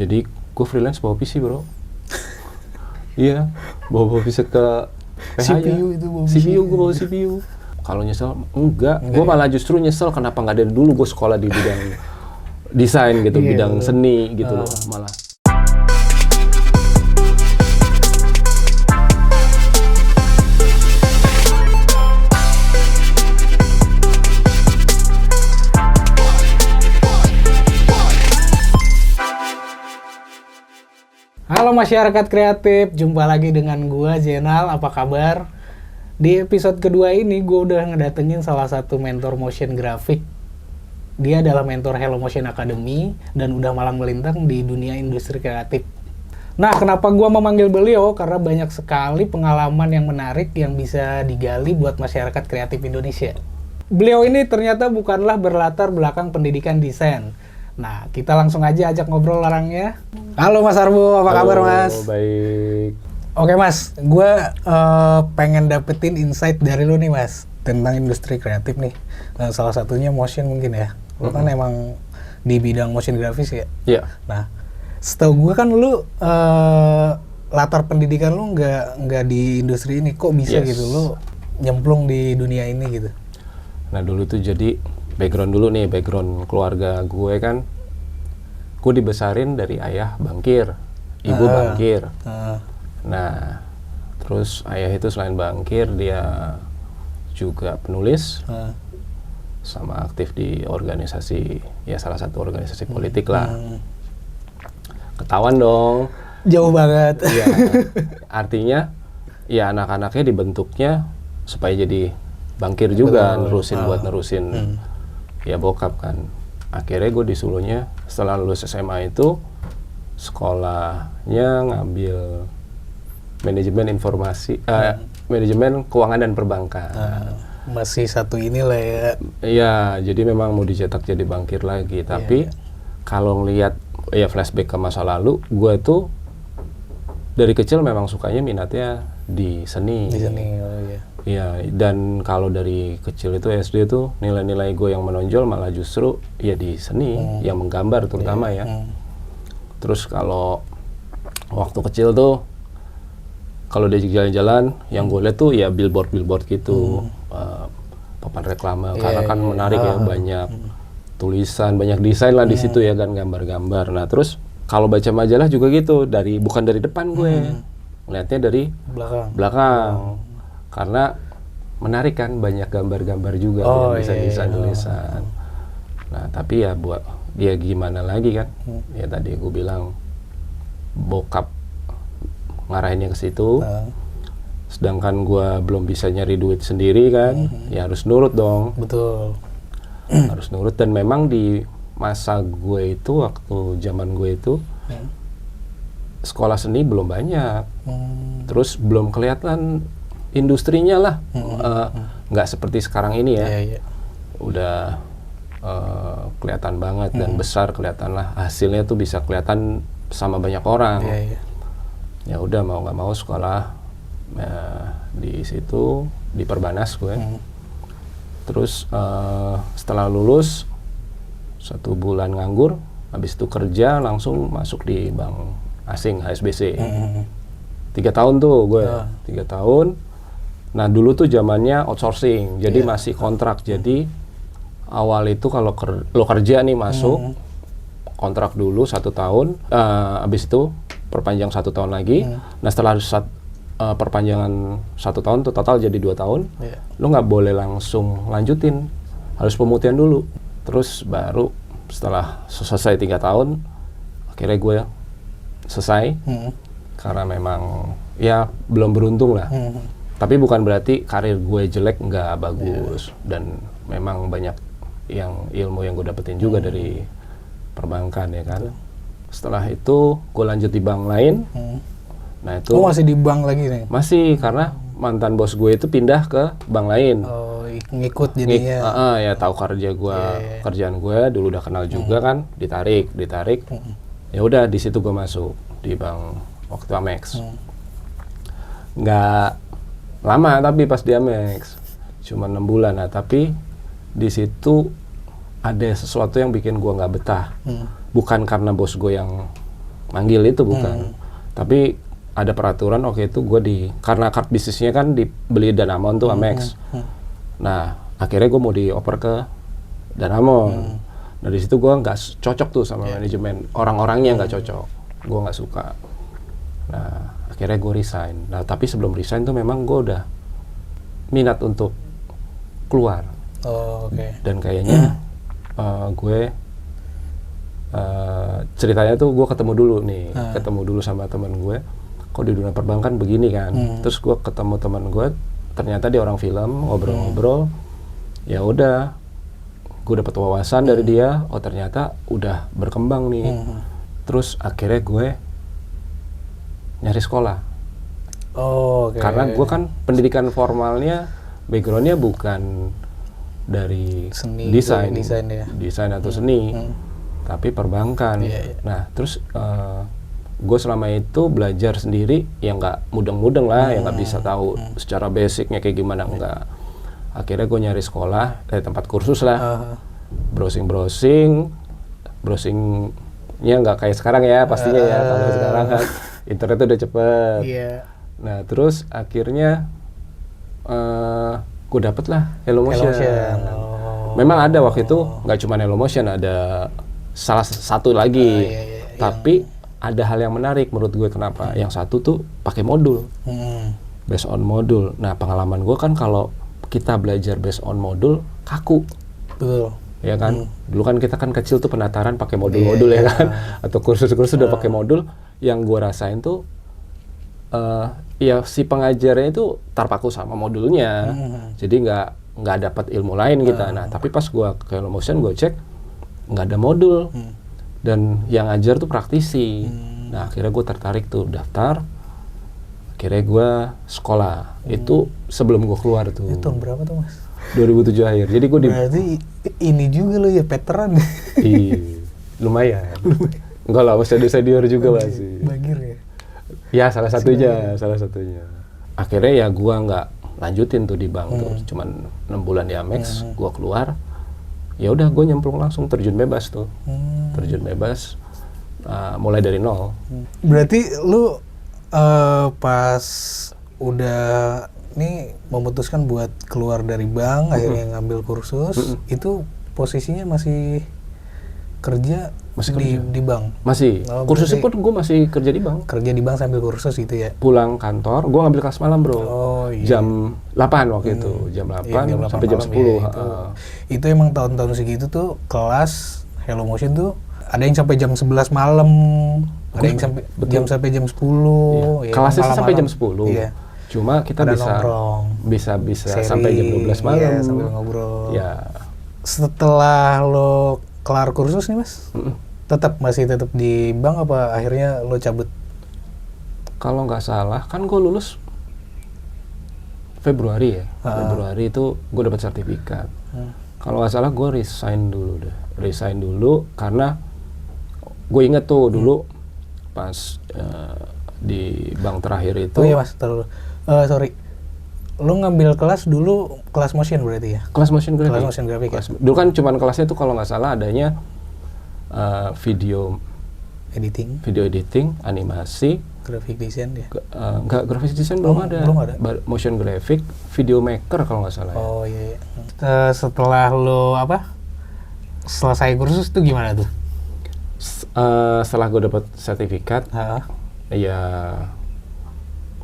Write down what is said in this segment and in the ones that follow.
Jadi gue freelance bawa PC bro. Iya, bawa PC ke PH CPU itu bawa CPU, gue bawa CPU. Kalau nyesel, enggak. Gue malah justru nyesel kenapa nggak dari dulu gue sekolah di bidang desain gitu, bidang seni gitu loh malah. Halo masyarakat kreatif, jumpa lagi dengan gua Jenal, apa kabar? Di episode kedua ini gua udah ngedatengin salah satu mentor motion grafik. Dia adalah mentor Hello Motion Academy dan udah malang melintang di dunia industri kreatif. Nah, kenapa gua memanggil beliau? Karena banyak sekali pengalaman yang menarik yang bisa digali buat masyarakat kreatif Indonesia. Beliau ini ternyata bukanlah berlatar belakang pendidikan desain. Nah, kita langsung aja ajak ngobrol orangnya. Halo Mas Arbo, apa kabar Mas? Baik. Oke Mas, gue pengen dapetin insight dari lu nih Mas tentang industri kreatif nih. Salah satunya motion mungkin ya. Lu kan emang di bidang motion grafis ya? Iya. Nah, setahu gue kan lu latar pendidikan lu nggak di industri ini. Kok bisa gitu lu nyemplung di dunia ini gitu? Nah dulu tuh jadi background keluarga gue kan, gue dibesarin dari ayah bankir, ibu bankir. Nah, terus ayah itu selain bankir dia juga penulis, sama aktif di organisasi, ya salah satu organisasi politik lah. Ketahuan dong. Jauh banget. Ya, artinya ya anak-anaknya dibentuknya supaya jadi bankir juga, nerusin ya bokap kan. Akhirnya gue disuruhnya setelah lulus SMA itu sekolahnya ngambil manajemen informasi, manajemen keuangan dan perbankan. Masih satu inilah ya. Iya, jadi memang mau dicetak jadi bankir lagi. Tapi kalau ngelihat ya flashback ke masa lalu, gue tuh dari kecil memang sukanya minatnya di seni. Di seni, oh iya. Iya, dan kalau dari kecil itu SD tuh nilai-nilai gue yang menonjol malah justru ya di seni, yang menggambar terutama ya. Terus kalau waktu kecil tuh kalau di jalan-jalan yang gue lihat tuh ya billboard gitu, papan reklame, karena kan menarik ya, banyak tulisan, banyak desain lah di situ ya kan, gambar-gambar. Nah terus kalau baca majalah juga gitu, bukan dari depan gue, ngeliatnya dari belakang. Karena menarik kan, banyak gambar-gambar juga, bisa desain-tulisan. Nah, tapi ya buat dia gimana lagi kan? Ya tadi gue bilang bokap ngarahinnya ke situ. Sedangkan gue belum bisa nyari duit sendiri kan, ya harus nurut dong. Betul. Harus nurut, dan memang di masa gue itu, waktu zaman gue itu, sekolah seni belum banyak. Terus belum kelihatan industrinya lah, nggak seperti sekarang ini ya. Udah kelihatan banget dan besar, kelihatan lah hasilnya tuh bisa kelihatan sama banyak orang. Ya udah mau nggak mau sekolah di situ, di Perbanas gue. Terus setelah lulus 1 bulan nganggur, habis itu kerja langsung masuk di bank asing HSBC. 3 tahun tuh gue, 3 tahun. Nah dulu tuh zamannya outsourcing, jadi masih kontrak. Jadi awal itu kalau lo kerja nih masuk kontrak dulu 1 tahun, abis itu perpanjang 1 tahun lagi. Nah setelah perpanjangan 1 tahun tuh total jadi 2 tahun, lo nggak boleh langsung lanjutin, harus pemutihan dulu. Terus baru setelah selesai 3 tahun, akhirnya gue selesai, karena memang ya belum beruntung lah. Tapi bukan berarti karir gue jelek, nggak bagus. Dan memang banyak ilmu yang gue dapetin juga dari perbankan ya kan. Setelah itu gue lanjut di bank lain. Nah itu masih di bank lagi nih? Masih, karena mantan bos gue itu pindah ke bank lain. Ngikut jadinya. Ya tahu kerjaan gue dulu udah kenal juga kan, ditarik. Ya udah di situ gue masuk di bank waktu Amex. Nggak lama tapi pas di Amex cuma 6 bulan. Nah tapi di situ ada sesuatu yang bikin gue nggak betah. Bukan karena bos gue yang manggil itu bukan. Tapi ada peraturan waktu itu gue karena card bisnisnya kan dibeli Danamon tuh Amex. Nah akhirnya gue mau dioper ke Danamon. Nah di situ gue nggak cocok tuh sama manajemen, orang-orangnya nggak cocok, gue nggak suka. Nah akhirnya gue resign. Nah tapi sebelum resign tuh memang gue udah minat untuk keluar. Dan kayaknya gue ceritanya tuh gue ketemu dulu sama teman gue. Kok di dunia perbankan begini kan? Terus gue ketemu teman gue, ternyata dia orang film, ngobrol-ngobrol. Ya udah, gue dapat wawasan dari dia. Oh ternyata udah berkembang nih. Terus akhirnya gue nyari sekolah. Karena gue kan pendidikan formalnya, backgroundnya bukan dari seni, desain atau seni, tapi perbankan. Nah terus gue selama itu belajar sendiri, yang nggak mudeng-mudeng lah, yang nggak bisa tahu secara basicnya kayak gimana, enggak. Akhirnya gue nyari sekolah dari tempat kursus lah, browsingnya nggak kayak sekarang ya pastinya ya. Kalau sekarang kan internet udah cepet. Nah terus akhirnya gue dapet lah Hello Motion. Memang ada waktu itu nggak cuma Hello Motion, ada salah satu lagi. Tapi ada hal yang menarik menurut gue, kenapa? Yang satu tuh pakai modul, based on modul. Nah pengalaman gue kan kalau kita belajar based on modul kaku, ya kan? Dulu kan kita kan kecil tuh penataran pakai modul-modul ya kan? Atau kursus-kursus udah pakai modul. Yang gue rasain tuh, ya si pengajarnya itu terpaku sama modulnya, jadi nggak dapat ilmu lain kita. Nah tapi pas gue ke Hello Motion gue cek nggak ada modul. Dan yang ngajar tuh praktisi. Nah akhirnya gue tertarik tuh daftar. Akhirnya gue sekolah. Itu sebelum gue keluar tuh. Itu tahun berapa tuh mas? 2007 akhir. Jadi gue berarti ini juga lo ya veteran. Iya, lumayan. Enggak lah, masih ada senior juga masih. Bagir ya? Ya salah satunya. Akhirnya ya gue nggak lanjutin tuh di bank tuh. Cuman 6 bulan di Amex, gue keluar. Ya udah gue nyemplung langsung terjun bebas tuh. Terjun bebas mulai dari nol. Berarti lu pas udah nih memutuskan buat keluar dari bank, akhirnya ngambil kursus, itu posisinya masih kerja di bank? Masih. Kursusnya pun gue masih kerja di bank. Kerja di bank sambil kursus gitu ya? Pulang kantor, gue ngambil kelas malam bro. Jam 8 waktu itu. Jam 8 sampai jam 10. Itu emang tahun-tahun segitu tuh kelas Hello Motion tuh ada yang sampai jam 11 malam, ada yang sampai jam 10. Ya, kelasnya sampai jam 10. Iya. Cuma kita bisa sampai jam 12 malam. Iya, sambil ngobrol. Ya. Setelah lo kelar kursus nih mas, masih tetap di bank apa akhirnya lo cabut? Kalau nggak salah kan gue lulus Februari ya. Februari itu gue dapat sertifikat. Kalau nggak salah gue resign dulu karena gue inget tuh dulu pas di bank terakhir itu. Oh iya mas, sorry. Lo ngambil kelas dulu, kelas motion berarti ya? Kelas motion graphic. Kelas motion graphic ya? Dulu kan cuman kelasnya tuh kalau nggak salah adanya video editing, animasi, graphic design ya? Nggak, graphic design belum ada. Motion graphic, video maker kalau nggak salah. Oh iya. Setelah lo selesai kursus tuh gimana tuh? Setelah gue dapat sertifikat, ya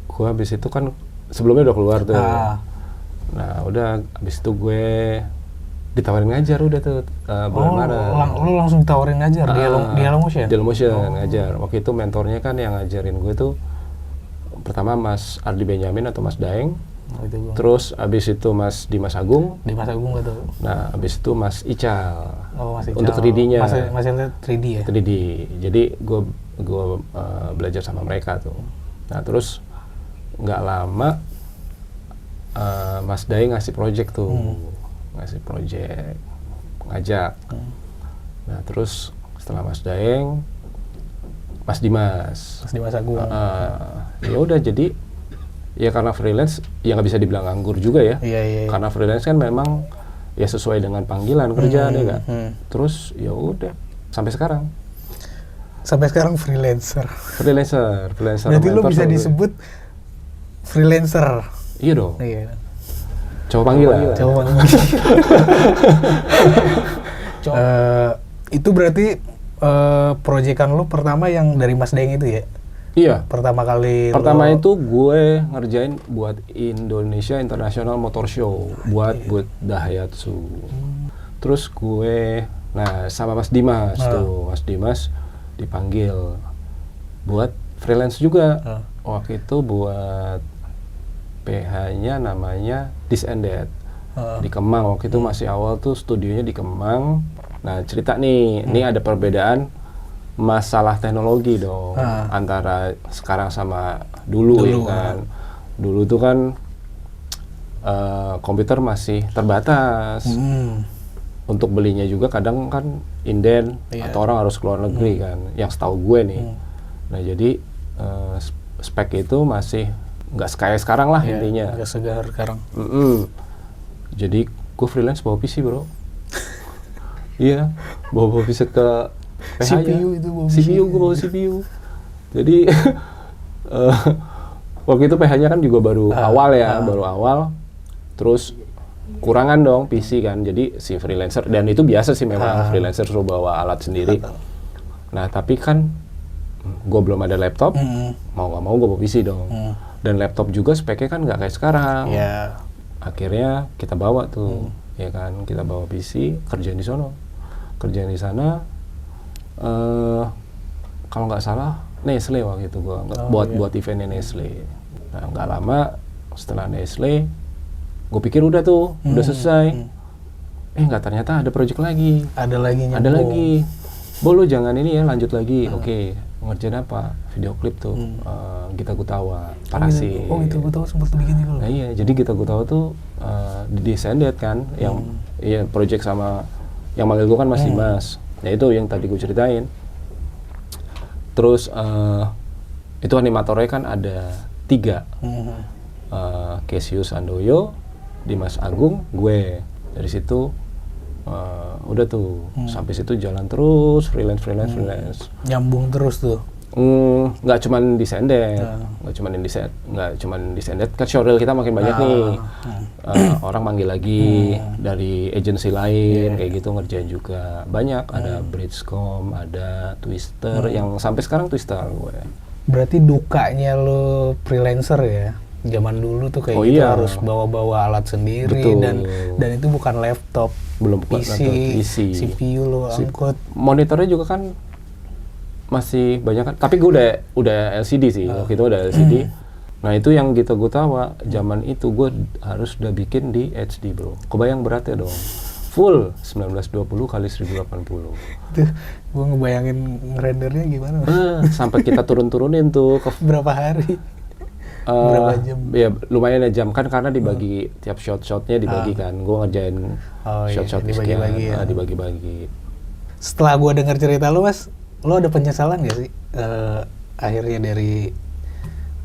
gue habis itu kan sebelumnya udah keluar tuh. Nah udah habis itu gue ditawarin ngajar udah tuh bulan Maret. Lo langsung ditawarin ngajar di Hello Motion? Di Hello Motion ngajar. Waktu itu mentornya kan yang ngajarin gue tuh pertama Mas Ardi Benyamin atau Mas Daeng. Terus abis itu Mas Dimas Agung. Dimas Agung betul. Nah abis itu Mas Ical. Mas Ical. Untuk 3D-nya. Masih 3D ya? 3D. Jadi gue belajar sama mereka tuh. Nah terus nggak lama Mas Daeng ngasih project tuh. Ngajak. Nah terus setelah Mas Daeng, Mas Dimas Agung. Ya udah jadi ya karena freelance ya nggak bisa dibilang nganggur juga ya. Iya. Karena freelance kan memang ya sesuai dengan panggilan kerjaan ya nggak. Terus ya udah sampai sekarang. Sampai sekarang freelancer. Freelancer. Berarti lu bisa disebut freelancer. Iya dong. Iya. Coba panggil lah. Itu berarti proyekan lu pertama yang dari Mas Daeng itu ya? Iya. Pertama kali itu gue ngerjain buat Indonesia International Motor Show, buat Daihatsu. Terus gue, sama Mas Dimas tuh, Mas Dimas dipanggil buat freelance juga. Waktu itu buat PH-nya namanya This and That di Kemang. Waktu itu masih awal tuh, studionya di Kemang. Nah cerita nih, ini ada perbedaan masalah teknologi dong antara sekarang sama dulu ya kan. Dulu tuh kan komputer masih terbatas. Untuk belinya juga kadang kan inden atau orang harus keluar negeri kan. Yang setahu gue nih. Nah jadi spek itu masih nggak kayak sekarang lah intinya. Nggak segar sekarang. Jadi gue freelance bawa PC bro. Iya, bawa PC ke PH CPU itu bawa CPU, gue bawa CPU. Jadi waktu itu PH-nya kan juga baru awal ya, baru awal. Terus kurangan dong PC kan, jadi si freelancer, dan itu biasa sih memang freelancer suruh bawa alat sendiri. Nah tapi kan gue belum ada laptop, mau gak mau gue bawa PC dong. Dan laptop juga speknya kan nggak kayak sekarang. Akhirnya kita bawa tuh, ya kan, kita bawa PC, kerjain di sono, kerjain di sana. Kalau nggak salah Nestle waktu itu gue buat eventnya Nestle. Nah nggak lama setelah Nestle, gue pikir udah tuh, udah selesai. Nggak, ternyata ada project lagi. Ada lagi. Lo jangan ini ya, lanjut lagi. Oke, ngerjain apa? Video klip tuh, Gita Gutawa, Parasi. Gita Gutawa sempat bikin juga. Nah iya, jadi Gita Gutawa tuh di Descended kan, yang project sama yang manggil gue kan Mas Dimas. Nah itu yang tadi gue ceritain. Terus itu animatornya kan ada 3. Cassius Andoyo, Dimas Agung, gue. Dari situ udah tuh sampai situ jalan terus, freelance. Nyambung terus tuh. Nggak cuman Descended, nggak cuman Descended. Kan showreel kita makin banyak nih. Orang manggil lagi dari agensi lain, kayak gitu ngerjain juga. Banyak, ada Bridgecom, ada Twister, yang sampai sekarang Twister gue. Berarti dukanya lo freelancer ya? Zaman dulu tuh kayak gitu harus bawa-bawa alat sendiri. Betul. dan itu bukan laptop, belum PC, CPU lo angkut. Monitornya juga kan masih banyak kan, tapi gue udah LCD sih, waktu itu udah LCD. Nah itu yang Gita Gutawa, zaman itu gue harus udah bikin di HD bro. Kebayang beratnya dong, full 1920 kali 1080. Tuh, gue ngebayangin ngerendernya gimana. Sampai kita turunin tuh ke berapa hari? Berapa jam? Ya lumayan ya jam kan, karena dibagi tiap shot-shotnya dibagi kan. Gue ngerjain shot-shot dibagi-bagi. Setelah gue dengar cerita lu Mas, lo ada penyesalan gak sih akhirnya dari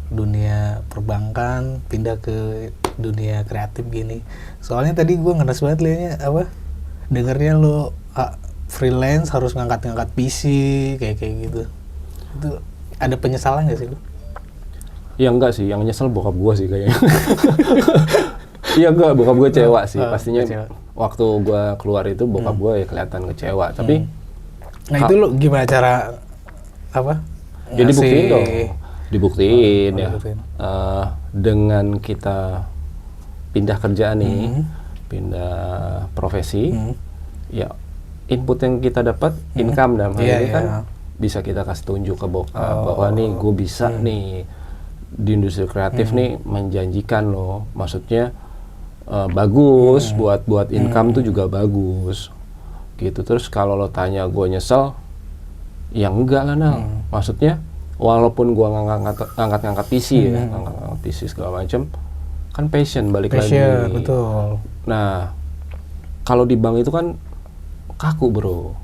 dunia perbankan pindah ke dunia kreatif gini? Soalnya tadi gue ngenes banget liatnya dengernya lo freelance harus ngangkat PC kayak gitu. Itu ada penyesalan gak sih lo? Ya enggak sih, yang nyesel bokap gue sih kayaknya. Iya enggak, bokap gue kecewa sih pastinya. Waktu gue keluar itu bokap gue ya kelihatan kecewa, tapi nah itu lo gimana cara ya dibuktiin dong, dibuktiin ya. Dengan kita pindah kerjaan nih, pindah profesi, ya input yang kita dapat, income dalam hal ini kan bisa kita kasih tunjuk ke bokap bahwa nih gue bisa nih di industri kreatif nih, menjanjikan loh, maksudnya bagus buat income tuh juga bagus gitu. Terus kalau lo tanya gue nyesel, ya enggak lah Nal. Maksudnya walaupun gue ngangkat PC ya, ngangkat PC segala macam, kan passion balik lagi. Betul. Nah kalau di bank itu kan kaku bro,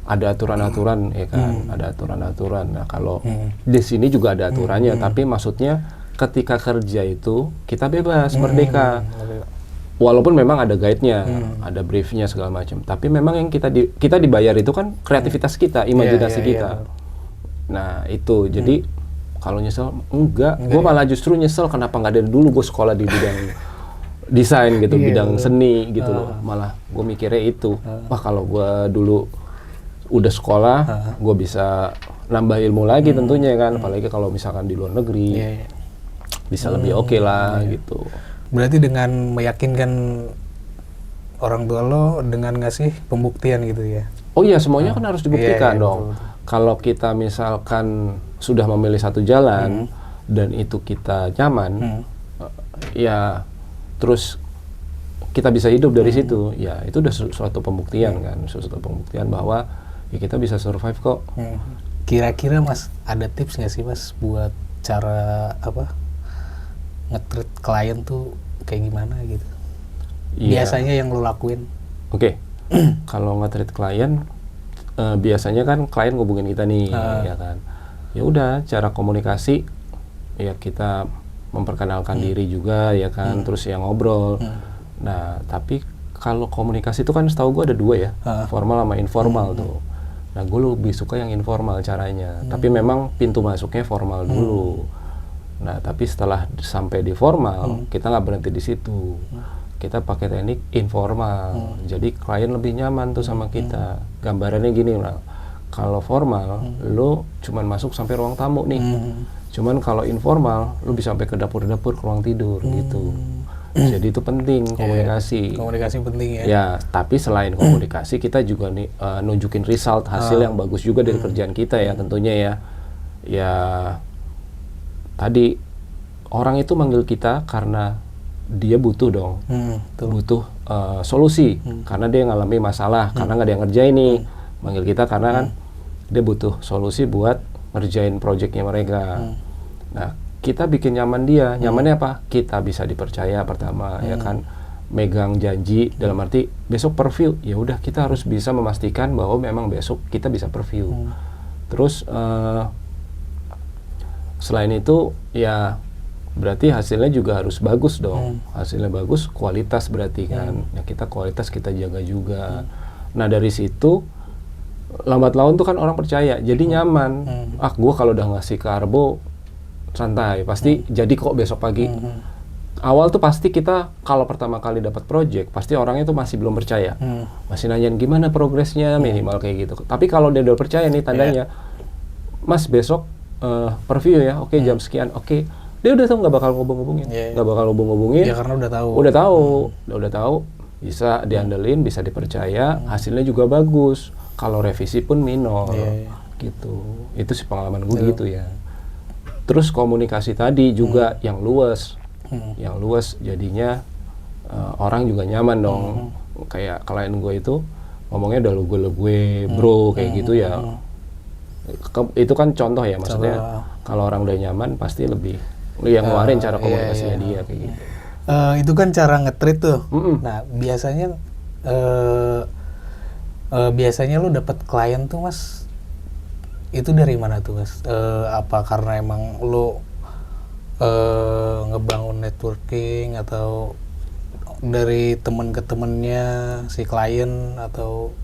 ada aturan-aturan ya kan, ada aturan-aturan. Nah kalau di sini juga ada aturannya, tapi maksudnya ketika kerja itu kita bebas, merdeka. Walaupun memang ada guide-nya, ada brief-nya segala macam. Tapi memang yang kita dibayar itu kan kreativitas kita, imajinasi kita. Nah itu jadi kalau nyesel enggak, gue malah justru nyesel kenapa nggak dari dulu gue sekolah di bidang desain gitu, bidang seni gitu loh. Malah gue mikirnya itu, wah kalau gue dulu udah sekolah, gue bisa nambah ilmu lagi tentunya kan, apalagi kalau misalkan di luar negeri bisa lebih oke lah gitu. Berarti dengan meyakinkan orang tua lo dengan ngasih pembuktian gitu ya? Oh iya, semuanya kan harus dibuktikan dong. Betul. Kalau kita misalkan sudah memilih satu jalan dan itu kita nyaman, ya terus kita bisa hidup dari situ, ya itu udah suatu pembuktian kan, suatu pembuktian bahwa ya kita bisa survive kok. Kira-kira Mas ada tips nggak sih Mas buat cara apa nge-treat klien tuh kayak gimana gitu? Biasanya yang lo lakuin? Oke. Kalau nge-treat klien, biasanya kan klien ngubungin kita nih, ya kan. Ya udah, cara komunikasi ya kita memperkenalkan diri juga ya kan, terus yang ngobrol. Nah, tapi kalau komunikasi itu kan setahu gue ada dua ya, formal sama informal tuh. Nah, gue lebih suka yang informal caranya, tapi memang pintu masuknya formal dulu. Nah, tapi setelah sampai di formal, kita nggak berhenti di situ. Kita pakai teknik informal, jadi klien lebih nyaman tuh sama kita. Gambarannya gini lah, kalau formal, lo cuman masuk sampai ruang tamu nih. Cuman kalau informal, lo bisa sampai ke dapur-dapur, ke ruang tidur gitu. Jadi itu penting komunikasi. Komunikasi penting ya. Ya, tapi selain komunikasi kita juga nih nunjukin result hasil yang bagus juga dari kerjaan kita ya tentunya ya. Ya tadi orang itu manggil kita karena dia butuh dong, butuh solusi karena dia ngalami masalah, karena nggak ada yang ngerjain nih. Manggil kita karena kan dia butuh solusi buat ngerjain proyeknya mereka. Nah, kita bikin nyaman dia. Nyamannya apa? Kita bisa dipercaya pertama, ya kan, megang janji dalam arti besok preview. Ya udah, kita harus bisa memastikan bahwa memang besok kita bisa preview. Terus selain itu ya berarti hasilnya juga harus bagus dong. Hasilnya bagus, kualitas berarti kan. Ya kita kualitas kita jaga juga. Nah dari situ lambat laun tuh kan orang percaya, jadi nyaman. Gue kalau udah ngasih ke Arbo santai, pasti jadi kok besok pagi. Awal tuh pasti kita kalau pertama kali dapat project, pasti orangnya tuh masih belum percaya, masih nanyain gimana progresnya minimal kayak gitu. Tapi kalau dia udah percaya nih tandanya, Mas besok preview ya, oke, jam sekian, oke. Dia udah tahu nggak bakal ngubung-ngubungin, nggak bakal ngubung-ngubungin. Ya karena udah tahu. Udah tahu, bisa diandelin, bisa dipercaya, hasilnya juga bagus. Kalau revisi pun minor, gitu. Itu sih pengalaman gue gitu ya. Terus komunikasi tadi juga yang luas, jadinya orang juga nyaman dong. Kayak klien gue itu ngomongnya udah lu gue bro kayak gitu ya. Itu kan contoh ya, maksudnya kalau orang udah nyaman pasti lebih yang ngeluarin cara komunikasinya dia kayak gitu. Itu kan cara nge-treat tuh. Nah biasanya lu dapat klien tuh Mas, itu dari mana tuh Mas? Apa karena emang lu ngebangun networking atau dari temen ke temennya si klien, atau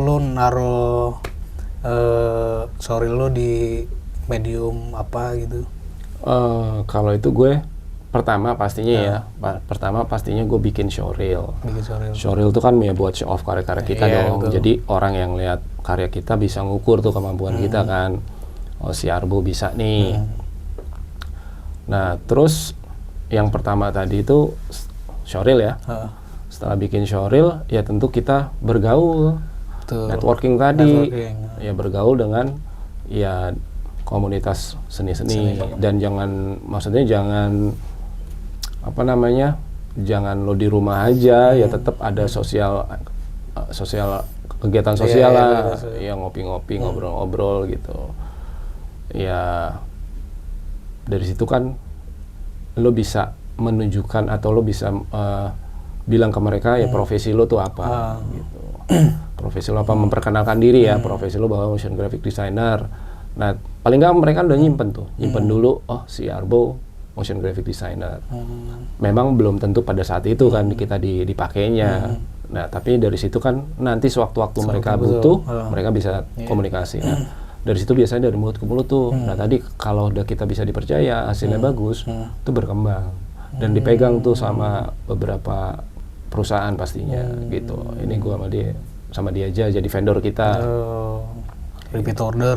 lu naruh sorry lu di medium apa gitu? Kalau itu gue pertama pastinya gue bikin showreel. Showreel itu kan ya buat show off karya-karya kita dong. Betul. Jadi orang yang lihat karya kita bisa ngukur tuh kemampuan kita kan. Oh si Arbo bisa nih. Nah terus yang pertama tadi itu showreel ya. Setelah bikin showreel ya tentu kita bergaul. Betul. Networking tadi. Ya bergaul dengan ya komunitas seni-seni. Dan jangan jangan lo di rumah aja, ya tetap ada kegiatan sosial lah, ya ngopi-ngopi, ngobrol-ngobrol gitu. Ya dari situ kan lo bisa menunjukkan atau lo bisa bilang ke mereka ya profesi lo tuh apa gitu. Profesi lo apa, memperkenalkan diri ya, profesi lo bahwa motion graphic designer. Nah paling nggak mereka udah nyimpen dulu, oh si Arbo motion graphic designer. Memang belum tentu pada saat itu kan kita dipakainya. Nah tapi dari situ kan nanti sewaktu-waktu mereka butuh, mereka bisa komunikasi. Nah Dari situ biasanya dari mulut ke mulut tuh. Nah tadi kalau udah kita bisa dipercaya, hasilnya bagus, itu berkembang dan dipegang tuh sama beberapa perusahaan pastinya gitu. Ini gua sama dia aja jadi vendor kita. Repeat order.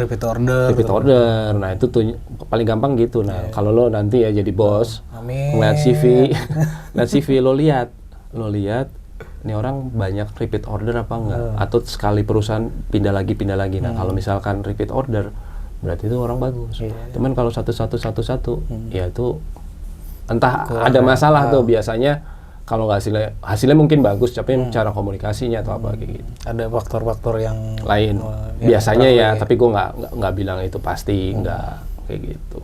Nah itu tuh paling gampang gitu. Nah kalau lo nanti ya jadi bos, Amin. ngeliat CV lo lihat, ini orang banyak repeat order apa enggak? Atau sekali perusahaan pindah lagi. Nah kalau misalkan repeat order, berarti itu orang bagus. Cuman kalau satu, ya itu entah ada masalah tuh biasanya. Kalau nggak hasilnya mungkin bagus, tapi cara komunikasinya atau apa kayak gitu. Ada faktor-faktor yang lain. Biasanya ya, tapi gue nggak bilang itu pasti, nggak kayak gitu.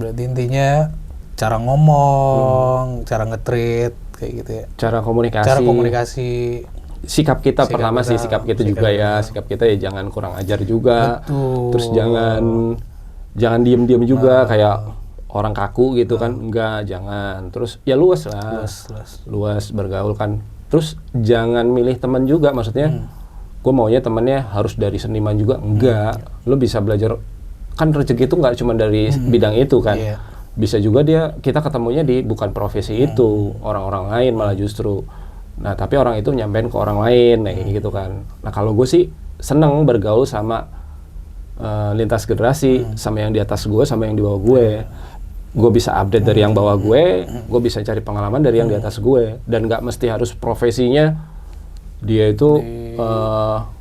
Berarti intinya cara ngomong, cara nge-treat kayak gitu ya. Cara komunikasi. Sikap kita pertama sih, sikap kita juga ya. Sikap kita ya jangan kurang ajar juga. Betul. Terus jangan diem juga kayak orang kaku gitu kan, enggak, jangan. Terus ya luas bergaul kan. Terus jangan milih teman juga, maksudnya gue maunya temannya harus dari seniman juga, enggak. Lo bisa belajar, kan rezeki itu nggak cuma dari bidang itu kan. Bisa juga kita ketemunya di bukan profesi itu, orang-orang lain malah justru. Nah tapi orang itu nyampein ke orang lain, kayak gitu kan. Nah kalau gue sih seneng bergaul sama lintas generasi, sama yang di atas gue, sama yang di bawah gue. Gue bisa update dari yang bawah gue bisa cari pengalaman dari yang di atas gue, dan nggak mesti harus profesinya dia itu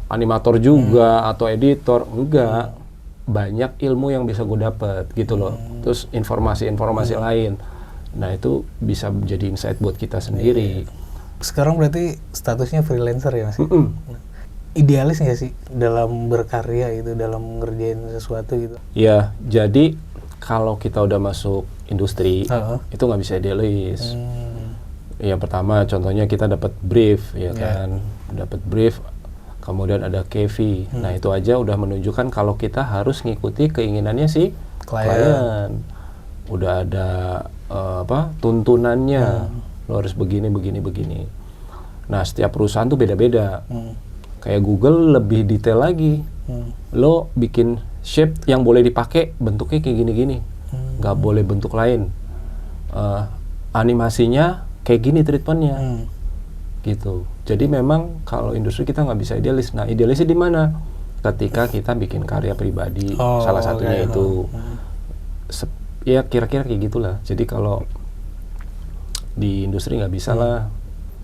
animator juga atau editor, enggak. Banyak ilmu yang bisa gue dapet gitu loh. Terus informasi lain, nah itu bisa menjadi insight buat kita sendiri. Sekarang berarti statusnya freelancer ya Mas? Idealis nggak sih dalam berkarya itu, dalam ngerjain sesuatu gitu? Ya, jadi kalau kita udah masuk industri, itu nggak bisa idealis. Yang pertama, contohnya kita dapat brief, ya kan, dapat brief, kemudian ada KV. Nah itu aja udah menunjukkan kalau kita harus ngikuti keinginannya si klien. Udah ada tuntunannya, lo harus begini. Nah setiap perusahaan tuh beda-beda. Kayak Google lebih detail lagi. Lo bikin shape yang boleh dipakai bentuknya kayak gini-gini, nggak boleh bentuk lain. Animasinya kayak gini treatmentnya, gitu. Jadi memang kalau industri kita nggak bisa idealis. Nah idealisnya di mana? Ketika kita bikin karya pribadi, salah satunya itu. Ya kira-kira kayak gitulah. Jadi kalau di industri nggak bisa lah.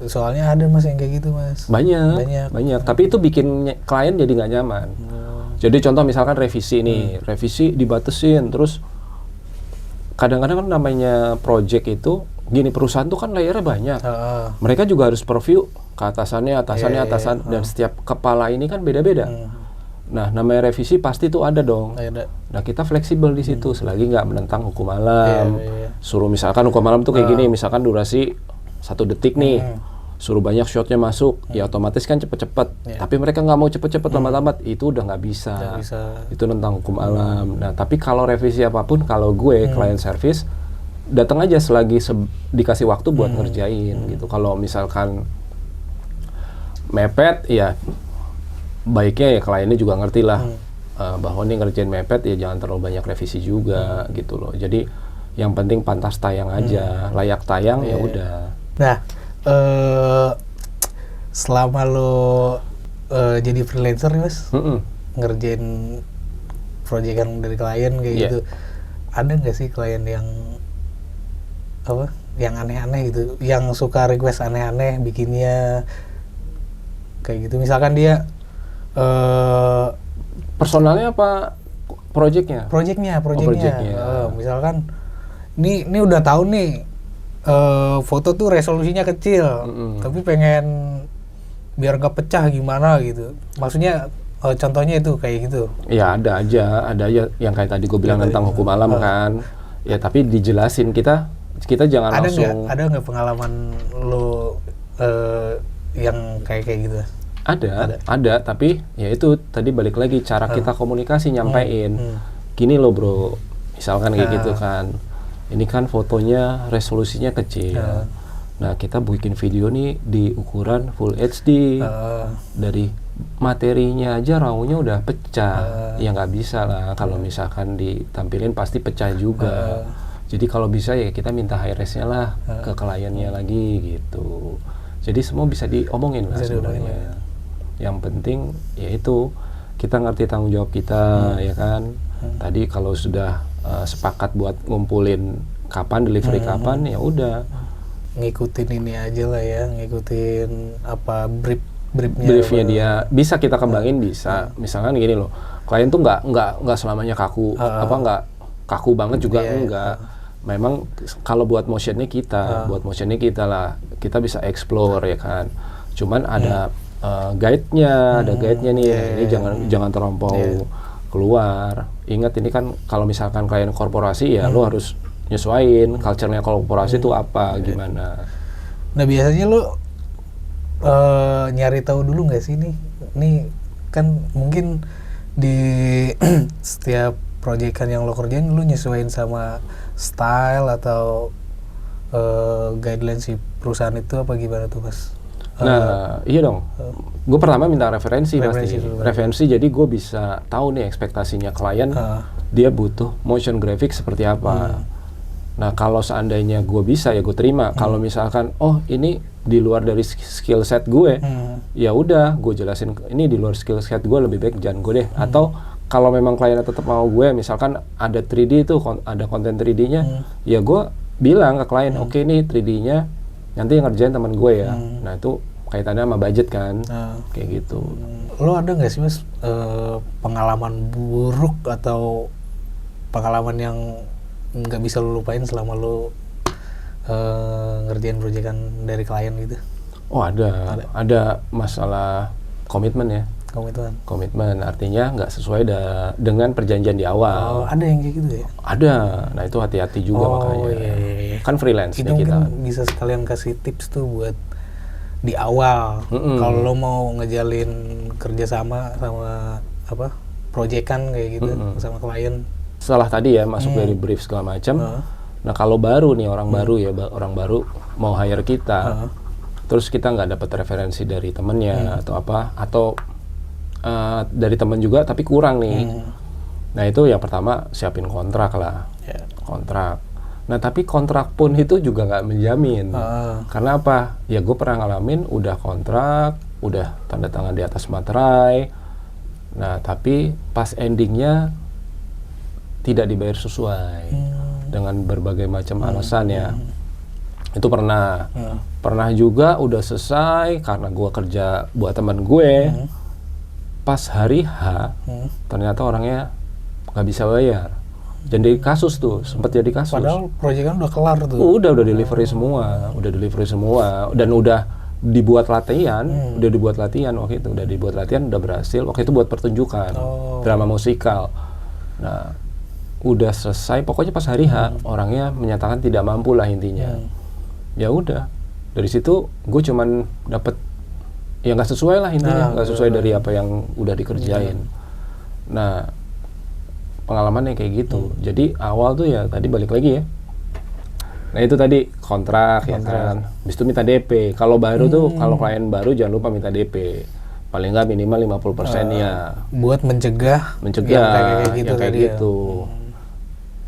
Soalnya ada Mas yang kayak gitu Mas. Banyak. Tapi itu bikin klien jadi nggak nyaman. Jadi contoh misalkan revisi nih, revisi dibatasin, terus kadang-kadang kan namanya project itu, gini perusahaan tuh kan layernya banyak. Mereka juga harus preview ke atasan, dan setiap kepala ini kan beda-beda. Nah namanya revisi pasti tuh ada dong. Nah kita fleksibel di situ, selagi nggak menentang hukum alam. Suruh misalkan hukum alam tuh kayak gini, misalkan durasi 1 detik nih. Suruh banyak shotnya masuk, ya otomatis kan cepet-cepet. Tapi mereka nggak mau cepet-cepet lambat-lambat, itu udah nggak bisa. Itu tentang hukum alam. Nah tapi kalau revisi apapun, kalau gue client service, datang aja selagi dikasih waktu buat ngerjain gitu. Kalau misalkan mepet, ya baiknya ya kliennya juga ngerti lah bahwa ini ngerjain mepet, ya jangan terlalu banyak revisi juga gitu loh. Jadi yang penting pantas tayang aja, layak tayang ya udah. Nah. Selama lo jadi freelancer nih Mas, ngerjain proyekan dari klien kayak gitu, ada nggak sih klien yang aneh-aneh gitu, yang suka request aneh-aneh bikinnya kayak gitu? Misalkan dia personalnya apa proyeknya? Proyeknya. Misalkan ini udah tahu nih foto tuh resolusinya kecil, tapi pengen biar nggak pecah gimana gitu. Maksudnya contohnya itu kayak gitu. Ya ada aja yang kayak tadi gue bilang tentang hukum alam kan. Ya tapi dijelasin, kita jangan langsung. Ada nggak pengalaman lo yang kayak gitu? Ada, tapi ya itu tadi balik lagi cara kita komunikasi nyampein. Gini loh bro, misalkan kayak gitu kan. Ini kan fotonya resolusinya kecil. Nah kita bikin video nih di ukuran Full HD dari materinya aja rawnya udah pecah, ya nggak bisa lah kalau misalkan ditampilin pasti pecah juga. Jadi kalau bisa ya kita minta high res-nya lah ke kliennya lagi gitu. Jadi semua bisa diomongin lah sebenarnya. Yang penting yaitu kita ngerti tanggung jawab kita, ya kan. Tadi kalau sudah sepakat buat ngumpulin kapan delivery kapan, ya udah ngikutin ini aja lah ya, ngikutin apa briefnya dia. Bisa kita kembangin, bisa. Misalkan gini loh, klien tuh nggak selamanya kaku, nggak kaku banget juga, enggak. Memang kalau buat motionnya kita lah, kita bisa explore ya kan. Cuman ada guide-nya, nih. Ini jangan terlampau keluar. Ingat ini kan kalau misalkan klien korporasi ya lo harus nyesuaiin culture-nya korporasi itu apa, gimana. Nah biasanya lo nyari tahu dulu nggak sih nih kan mungkin di setiap proyekan yang lo kerjain lo nyesuaiin sama style atau guidelines si perusahaan itu apa gimana tuh Mas? Nah iya dong, gue pertama minta referensi pasti. Referensi jadi gue bisa tahu nih ekspektasinya klien, dia butuh motion graphic seperti apa. Nah kalau seandainya gue bisa ya gue terima. Kalau misalkan ini di luar dari skill set gue, ya udah gue jelasin ini di luar skill set gue, lebih baik jangan gue deh. Atau kalau memang kliennya tetap mau gue, misalkan ada 3D itu, ada konten 3D-nya, ya gue bilang ke klien, oke nih 3D-nya nanti yang ngerjain teman gue ya. Nah itu kaitannya sama budget kan, kayak gitu. Lo ada nggak sih Mas pengalaman buruk atau pengalaman yang nggak bisa lo lupain selama lo ngerjain proyekan dari klien gitu? Oh ada masalah komitmen ya. Komitmen artinya nggak sesuai dengan perjanjian di awal. Oh, ada yang kayak gitu ya? Ada. Nah itu hati-hati juga makanya. Iya. Kan freelance itu nih kita. Mungkin bisa sekalian kasih tips tuh buat di awal. Kalau lo mau ngejalin kerjasama sama proyekan kayak gitu sama klien. Setelah tadi ya masuk dari brief segala macam. Nah kalau baru nih orang baru mau hire kita, terus kita nggak dapat referensi dari temennya atau dari teman juga tapi kurang nih. Nah itu yang pertama siapin kontrak lah, kontrak. Nah tapi kontrak pun itu juga nggak menjamin. Karena apa? Ya gue pernah ngalamin udah kontrak, udah tanda tangan di atas materai. Nah tapi pas endingnya tidak dibayar sesuai dengan berbagai macam alasan ya. Itu pernah. Pernah juga udah selesai karena gue kerja buat teman gue. Pas hari H, ternyata orangnya nggak bisa bayar. Jadi kasus tuh, sempat jadi kasus. Padahal proyek kan udah kelar tuh. Udah delivery semua, dan udah dibuat latihan, waktu itu udah dibuat latihan, udah berhasil. Waktu itu buat pertunjukan drama musikal. Nah, udah selesai. Pokoknya pas hari H, orangnya menyatakan tidak mampu lah intinya. Ya udah, dari situ gue cuman dapet ya nggak sesuai lah intinya, nggak sesuai dari apa yang udah dikerjain. Nah pengalamannya kayak gitu. Jadi awal tuh ya tadi balik lagi ya. Nah itu tadi kontrak. Ya kan. Habis itu minta DP. Kalau baru tuh kalau klien baru jangan lupa minta DP. Paling nggak minimal 50% ya. Buat mencegah yang kayak gitu.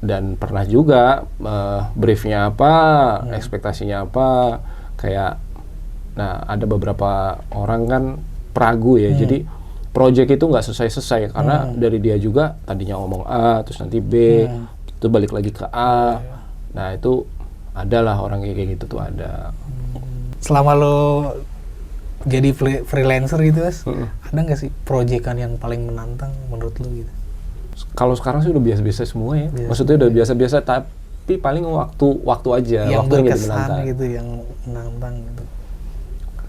Dan pernah juga briefnya apa, ekspektasinya apa, kayak nah ada beberapa orang kan peragu ya, jadi project itu nggak selesai karena dari dia juga tadinya ngomong A terus nanti B, itu balik lagi ke A. Nah itu adalah orang kayak gitu tuh ada. Selama lo jadi freelancer gitu Mas, ada nggak sih proyekan yang paling menantang menurut lo gitu? Kalau sekarang sih udah biasa-biasa semua ya, maksudnya udah biasa-biasa, tapi paling waktu aja yang waktu berkesan yang menantang gitu, yang menantang gitu.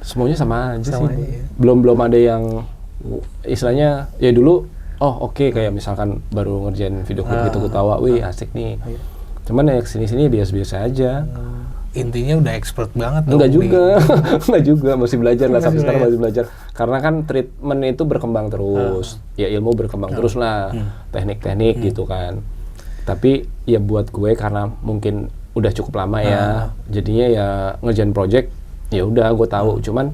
Semuanya sama aja sih. Ya. Belum ada yang istilahnya ya dulu oke, kayak misalkan baru ngerjain video klip gitu ketawa, wih asik nih. Cuman ya sini biasa-biasa aja. Intinya udah expert banget. Enggak juga, masih belajar lah sampai sekarang masih belajar. Karena kan treatment itu berkembang terus. Ya ilmu berkembang terus lah. Teknik-teknik gitu kan. Tapi ya buat gue karena mungkin udah cukup lama ya. Jadinya ya ngerjain project ya udah gue tahu, cuman